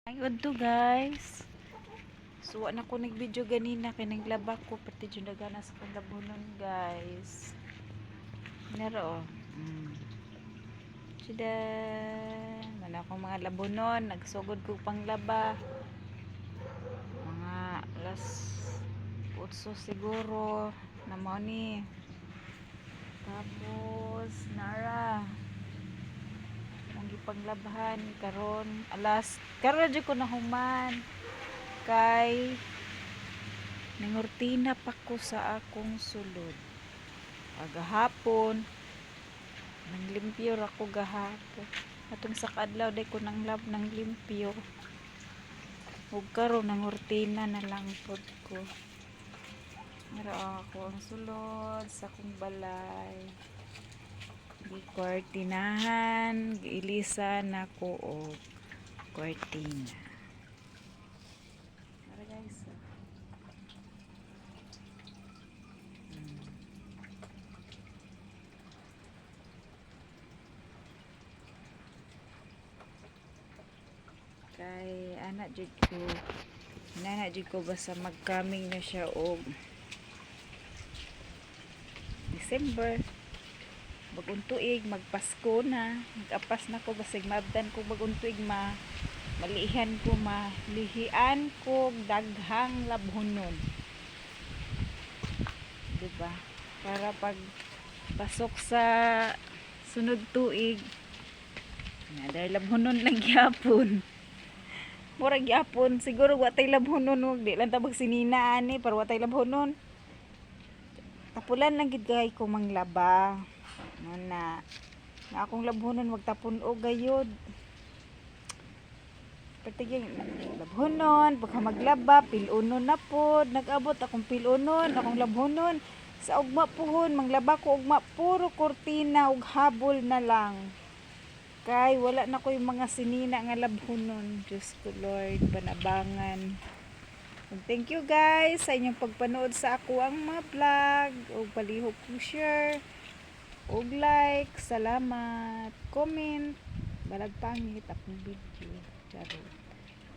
Good to guys. So na ko nag-video ganina kay naglaba ko pati jud dagana sa panglabunon guys. Naro. Sida man ako mga labunon, nagsugod ko panglaba. Mga alas 8 siguro na mao ni. Tapos nara ang gipanglabahan karon jud ko nahuman kay nangurtina pa ko sa akong sulod agahapon nanglimpyo ra ko gahapon atong sa kadlaw day ko nang limpyo ug karon nangurtina na lang pod ko mara ako ang sulod sa akong balay gikortinahan giilisan nako og kortina. Mara guys. Kay anak jud ko basta mag-coming na siya og December bagong tuig magpasko na magapas na ko basig mabdan ko bagong tuig malihan ko daghang labhonon diba para pag pasok sa sunod tuig na dahil labhonon lang gyapon murag gyapon siguro wa tay labhonon wag di lang tabag sinina ani para wa tay labhonon tapulan lang gid gay ko manglaba na akong labhonon magtapon og gayod patiging labhonon pagka maglaba pilunon na pod nag-abot akong pilunon akong labhonon sa ugma puhon manglaba ko ugma puro kortina ug habol na lang kay wala na ko yung mga sinina nga labhonon. Diyos ko Lord panabangan. Thank you guys sa inyong pagpanood sa ako ang mga vlog ug palihog kong share og like, salamat, comment, balag pangit akong video. Charo.